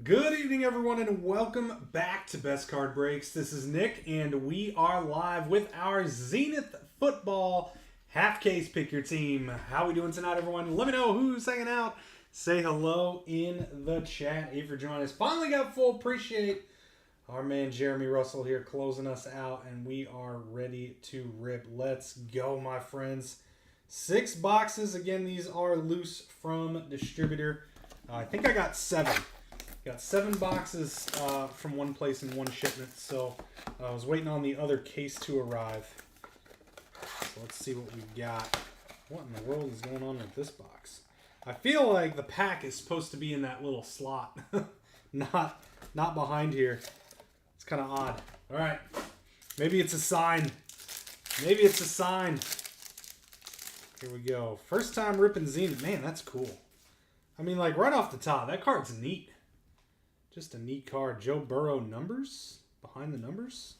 Good evening, everyone, and welcome back to Best Card Breaks. This is Nick, and we are live with our Zenith football half case pick your team. How we doing tonight, everyone? Let me know who's hanging out. Say hello in the chat if you're joining us. Finally got full. Appreciate our man Jeremy Russell here closing us out, and we are ready to rip. Let's go, my friends. 6 boxes. Again, these are loose from distributor. I think I got 7. Got 7 boxes from one place in one shipment, so I was waiting on the other case to arrive. So let's see what we've got. What in the world is going on with this box? I feel like the pack is supposed to be in that little slot, not behind here. It's kind of odd. All right, maybe it's a sign. Maybe it's a sign. Here we go. First time ripping Zenith. Man, that's cool. I mean, like right off the top, that card's neat. Just a neat card. Joe Burrow numbers. Behind the numbers.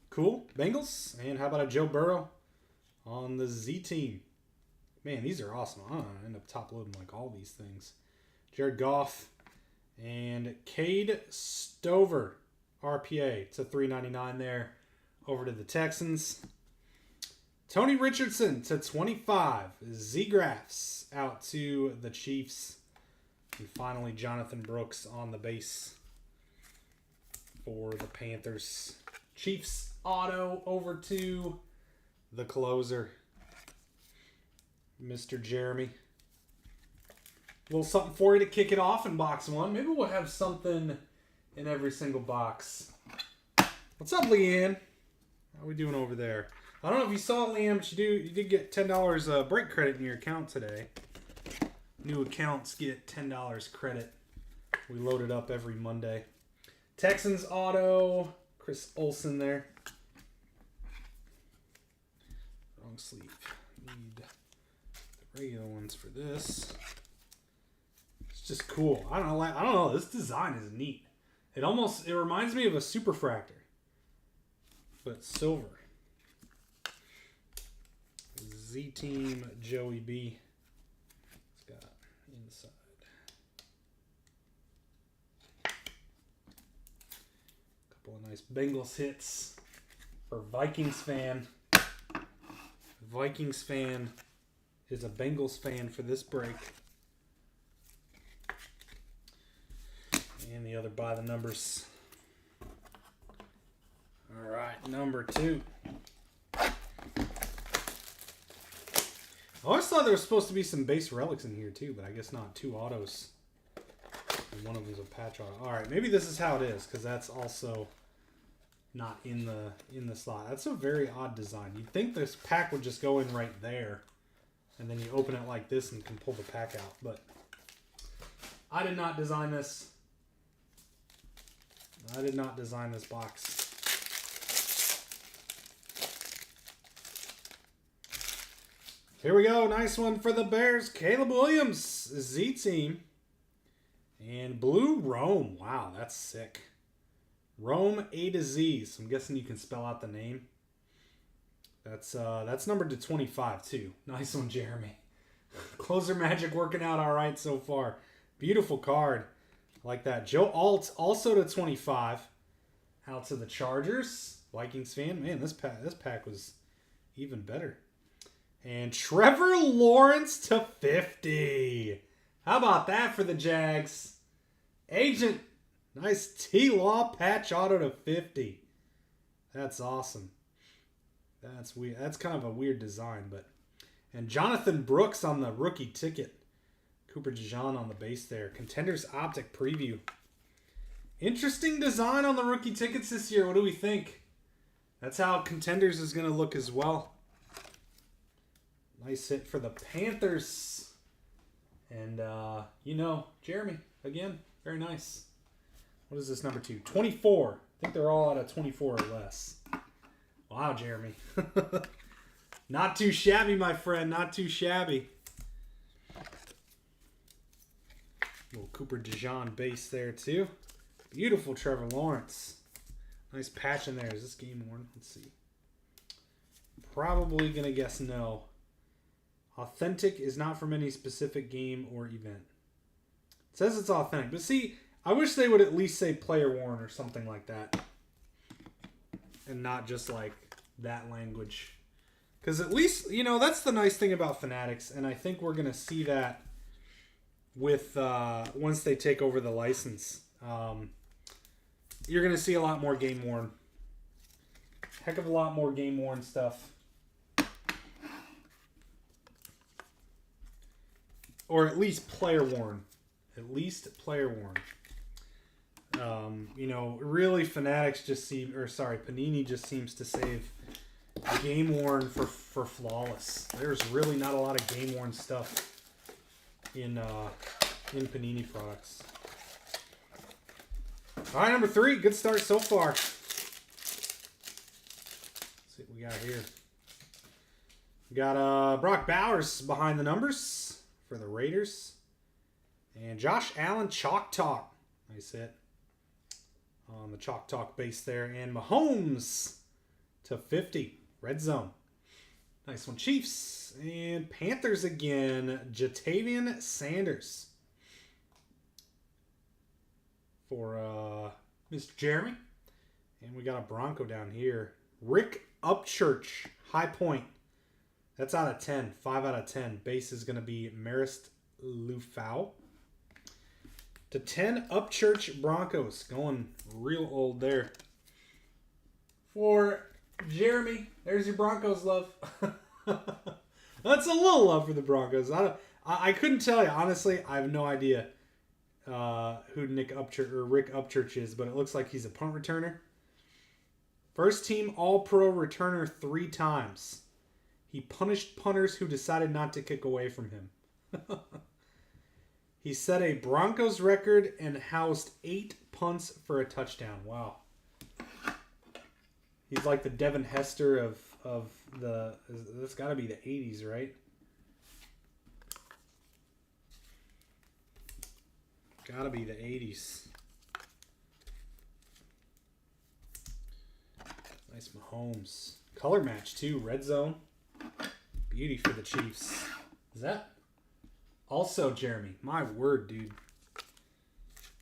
Cool. Bengals. And how about a Joe Burrow on the Z team? Man, these are awesome. I'm going to end up top loading like all these things. Jared Goff. And Cade Stover. RPA to $3.99 there. Over to the Texans. Tony Richardson to 25. Z-Graphs out to the Chiefs. And finally, Jonathan Brooks on the base for the Panthers. Chiefs auto over to the closer, Mr. Jeremy. A little something for you to kick it off in box 1. Maybe we'll have something in every single box. What's up, Leanne? How are we doing over there? I don't know if you saw, Liam, but you did get $10 break credit in your account today. New accounts get $10 credit. We load it up every Monday. Texans auto. Chris Olsen there. Wrong sleeve. Need the regular ones for this. It's just cool. I don't know. This design is neat. It reminds me of a Superfractor, but silver. Z Team Joey B. Inside. Couple of nice Bengals hits for Vikings fan. Vikings fan is a Bengals fan for this break. And the other by the numbers. All right, number 2. I always thought there was supposed to be some base relics in here too, but I guess not. 2 autos. And one of them's a patch auto. Alright, maybe this is how it is, because that's also not in the slot. That's a very odd design. You'd think this pack would just go in right there, and then you open it like this and can pull the pack out, but I did not design this. I did not design this box. Here we go. Nice one for the Bears. Caleb Williams, Z team. And blue Rome. Wow, that's sick. Rome A to Z. So I'm guessing you can spell out the name. That's numbered to 25 too. Nice one, Jeremy. Closer magic working out all right so far. Beautiful card. I like that. Joe Alt also to 25. Out to the Chargers. Vikings fan. Man, this pack was even better. And Trevor Lawrence to 50. How about that for the Jags? Agent, nice T-Law patch auto to 50. That's awesome. That's weird. That's kind of a weird design, but. And Jonathan Brooks on the rookie ticket. Cooper DeJean on the base there. Contenders Optic preview. Interesting design on the rookie tickets this year. What do we think? That's how Contenders is going to look as well. Nice hit for the Panthers. And, Jeremy, again, very nice. What is this number 2? 24. I think they're all out of 24 or less. Wow, Jeremy. Not too shabby, my friend. Not too shabby. Little Cooper DeJean base there, too. Beautiful Trevor Lawrence. Nice patch in there. Is this game worn? Let's see. Probably going to guess no. Authentic is not from any specific game or event. It says it's authentic. But see, I wish they would at least say player worn or something like that. And not just like that language. Because at least, you know, that's the nice thing about Fanatics. And I think we're going to see that with once they take over the license. You're going to see a lot more game worn. Heck of a lot more game worn stuff. Or at least player worn. At least player worn. You know, really Fanatics just seem, or sorry, Panini just seems to save game worn for flawless. There's really not a lot of game worn stuff in Panini products. All right, number 3. Good start so far. Let's see what we got here. We got Brock Bowers behind the numbers for the Raiders. And Josh Allen Chalk Talk. Nice hit on the Chalk Talk base there. And Mahomes to 50. Red zone. Nice one. Chiefs and Panthers again. Jatavian Sanders for Mr. Jeremy. And we got a Bronco down here. Rick Upchurch. High point. That's out of 10. 5 out of 10. Base is going to be Marist Lufau. To 10 Upchurch Broncos. Going real old there. For Jeremy, there's your Broncos love. That's a little love for the Broncos. I couldn't tell you. Honestly, I have no idea who Rick Upchurch is, but it looks like he's a punt returner. First team All-Pro returner 3 times. He punished punters who decided not to kick away from him. He set a Broncos record and housed 8 punts for a touchdown. Wow. He's like the Devin Hester of the... That's got to be the 80s, right? Got to be the 80s. Nice Mahomes. Color match, too. Red zone. Beauty for the Chiefs. Is that... Also, Jeremy, my word, dude.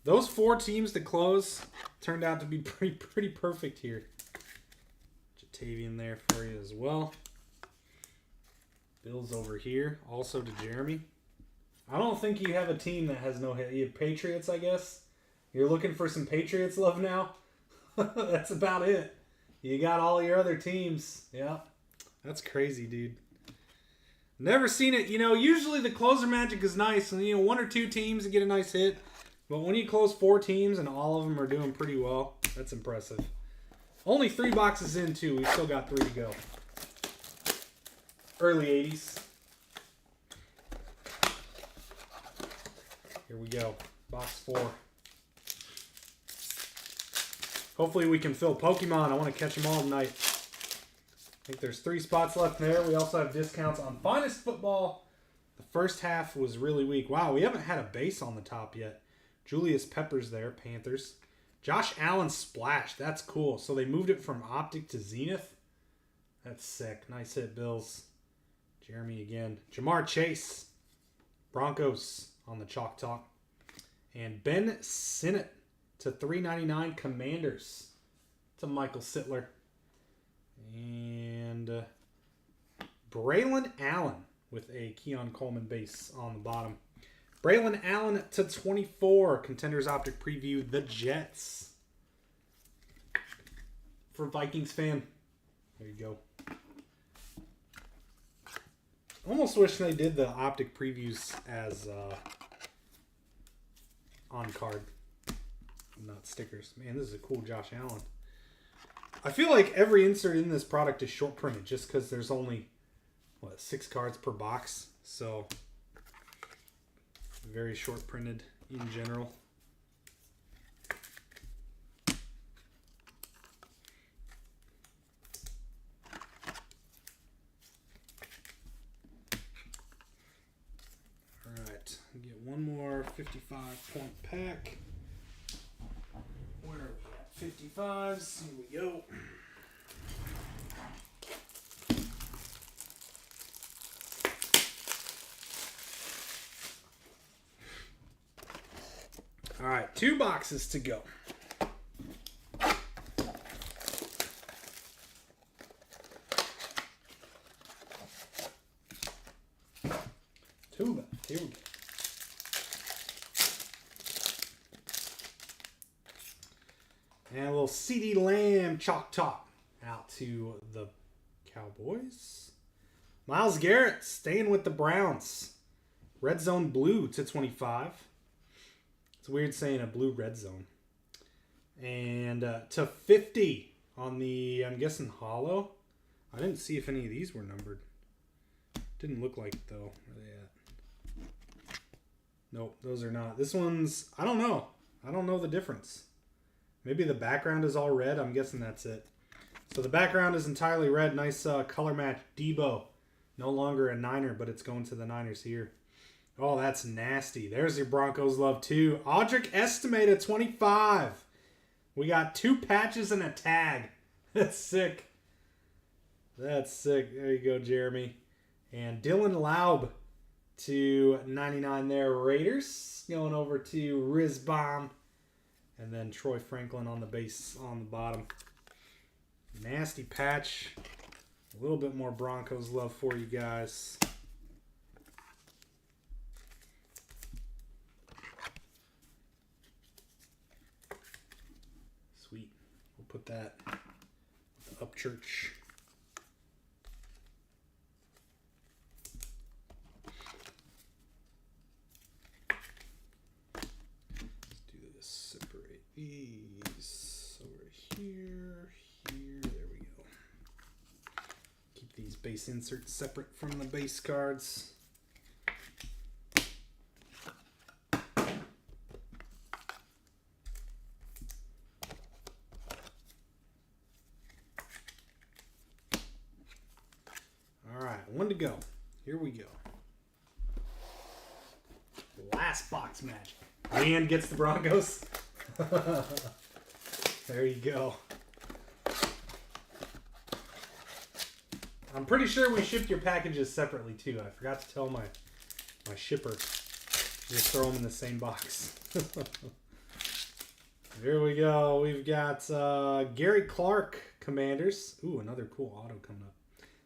Those 4 teams to close turned out to be pretty perfect here. Jatavian there for you as well. Bills over here, also to Jeremy. I don't think you have a team that has no hit. You have Patriots, I guess. You're looking for some Patriots love now? That's about it. You got all your other teams. Yeah. That's crazy, dude. Never seen it. You know, usually the closer magic is nice. And, you know, 1 or 2 teams to get a nice hit. But when you close 4 teams and all of them are doing pretty well, that's impressive. Only 3 boxes in, too. We've still got 3 to go. Early 80s. Here we go. Box 4. Hopefully we can fill Pokemon. I want to catch them all tonight. I think there's 3 spots left there. We also have discounts on Finest Football. The first half was really weak. Wow, we haven't had a base on the top yet. Julius Peppers there, Panthers. Josh Allen Splash. That's cool. So they moved it from Optic to Zenith. That's sick. Nice hit, Bills. Jeremy again. Jamar Chase. Broncos on the Chalk Talk. And Ben Sinnott to 399 Commanders to Michael Sittler. And Braylon Allen with a Keon Coleman base on the bottom. Braylon Allen to 24. Contenders Optic Preview. The Jets. For Vikings fan. There you go. Almost wish they did the Optic Previews as on card. Not stickers. Man, this is a cool Josh Allen. I feel like every insert in this product is short printed just because there's only, 6 cards per box. So, very short printed in general. Alright, get one more 55-point pack. Where are we at? 55s. Here we go. All right, 2 boxes to go. Two left. Here we go. And a little CeeDee Lamb chalk top out to the Cowboys. Myles Garrett staying with the Browns. Red zone blue to 25. It's weird saying a blue red zone. And to 50 on the, I'm guessing, hollow. I didn't see if any of these were numbered. Didn't look like it, though. Where are they at? Nope, those are not. This one's, I don't know. I don't know the difference. Maybe the background is all red. I'm guessing that's it. So the background is entirely red. Nice color match. Debo. No longer a Niner, but it's going to the Niners here. Oh, that's nasty. There's your Broncos love, too. Audric Estime at 25. We got 2 patches and a tag. That's sick. That's sick. There you go, Jeremy. And Dylan Laub to 99 there. Raiders going over to Rizbom. And then Troy Franklin on the base on the bottom. Nasty patch. A little bit more Broncos love for you guys. Sweet. We'll put that with the Upchurch. Let's do this. Separate these over here. There we go. Keep these base inserts separate from the base cards. All right, 1 to go. Here we go. Last box magic. And gets the Broncos. There you go. I'm pretty sure we shipped your packages separately too. I forgot to tell my shipper. Just throw them in the same box. Here we go. We've got Gary Clark Commanders. Ooh, another cool auto coming up.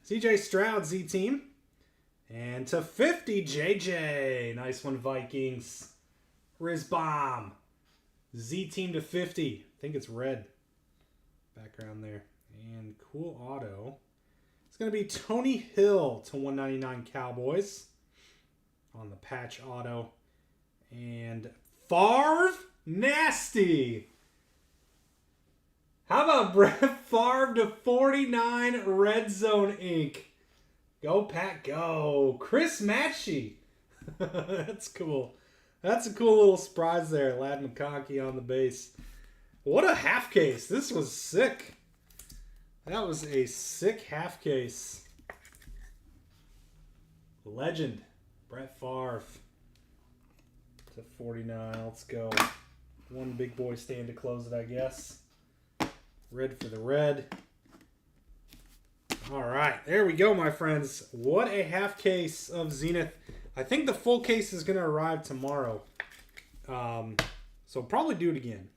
CJ Stroud Z Team. And to 50 JJ. Nice one, Vikings. Rizbom. Z Team to 50. I think it's red. Background there. And cool auto. It's going to be Tony Hill to 199 Cowboys on the patch auto. And Favre nasty. How about Brett Favre to 49 Red Zone ink? Go Pack go. Chris Matchy. That's cool. That's a cool little surprise there. Lad McConkey on the base. What a half case. This was sick. That was a sick half case. Legend. Brett Favre to 49. Let's go. One big boy stand to close it, I guess. Red for the red. All right. There we go, my friends. What a half case of Zenith. I think the full case is going to arrive tomorrow. So probably do it again.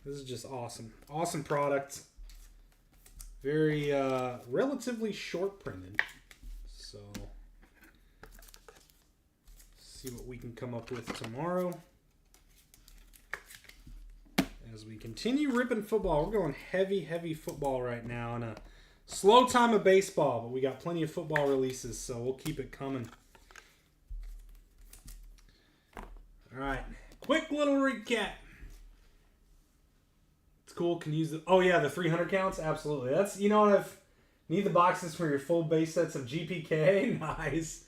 This is just awesome. Awesome product. Very relatively short printed. So see what we can come up with tomorrow. As we continue ripping football, we're going heavy football right now in a slow time of baseball, but we got plenty of football releases, so we'll keep it coming. All right, quick little recap. It's cool. Can use the the 300 counts. Absolutely. That's I've need the boxes for your full base sets of GPK. Nice.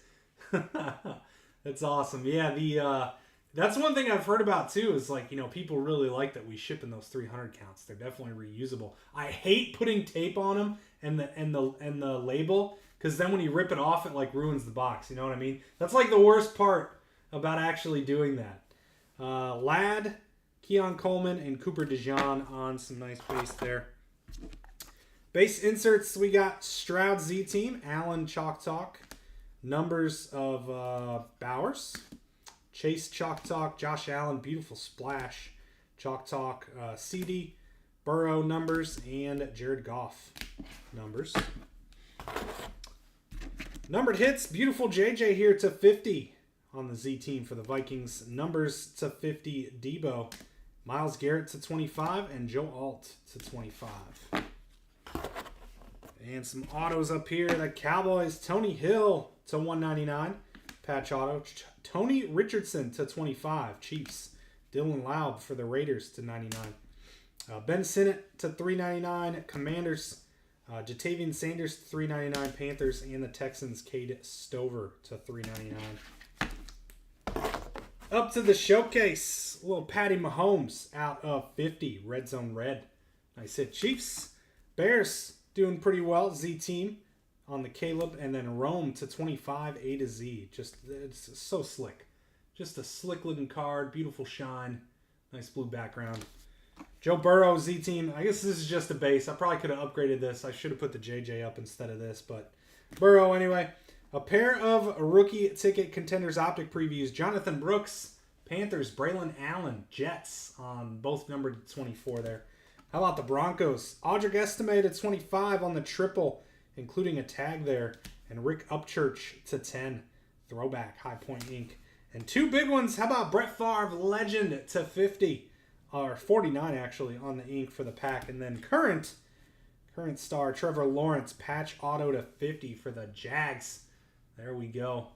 That's awesome. Yeah, that's one thing I've heard about too. Is people really like that we ship in those 300 counts. They're definitely reusable. I hate putting tape on them and the label because then when you rip it off, it ruins the box. You know what I mean? That's the worst part about actually doing that. Ladd, Keon Coleman, and Cooper DeJean on some nice base there. Base inserts, we got Stroud Z Team, Allen Chalk Talk, numbers of Bowers, Chase Chalk Talk, Josh Allen, beautiful splash. Chalk Talk, CD, Burrow numbers, and Jared Goff numbers. Numbered hits, beautiful JJ here to 50 on the Z team for the Vikings. Numbers to 50, Debo. Myles Garrett to 25, and Joe Alt to 25. And some autos up here. The Cowboys, Tony Hill to 199. Patch auto. Tony Richardson to 25. Chiefs. Dylan Laub for the Raiders to 99. Ben Sinnott to 399. Commanders. Jatavian Sanders to 399. Panthers. And the Texans, Cade Stover to 399. Up to the showcase. A little Patty Mahomes out of 50. Red Zone Red. Nice hit. Chiefs. Bears doing pretty well. Z team on the Caleb. And then Rome to 25. A to Z. Just, it's so slick. Just a slick looking card. Beautiful shine. Nice blue background. Joe Burrow, Z team. I guess this is just a base. I probably could have upgraded this. I should have put the JJ up instead of this. But Burrow anyway. A pair of rookie ticket contenders optic previews. Jonathan Brooks, Panthers, Braylon Allen, Jets on both numbered 24 there. How about the Broncos? Audric Estime to 25 on the triple, including a tag there. And Rick Upchurch to 10. Throwback, High Point Ink. And two big ones. How about Brett Favre, legend to 50. Or 49 actually on the ink for the pack. And then current star Trevor Lawrence, patch auto to 50 for the Jags. There we go.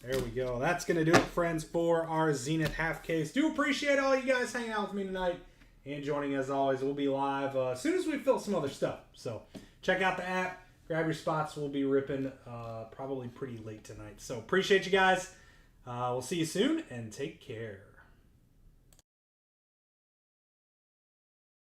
There we go. That's going to do it, friends, for our Zenith half case. Do appreciate all you guys hanging out with me tonight and joining as always. We'll be live as soon as we fill some other stuff. So check out the app. Grab your spots. We'll be ripping probably pretty late tonight. So appreciate you guys. We'll see you soon and take care.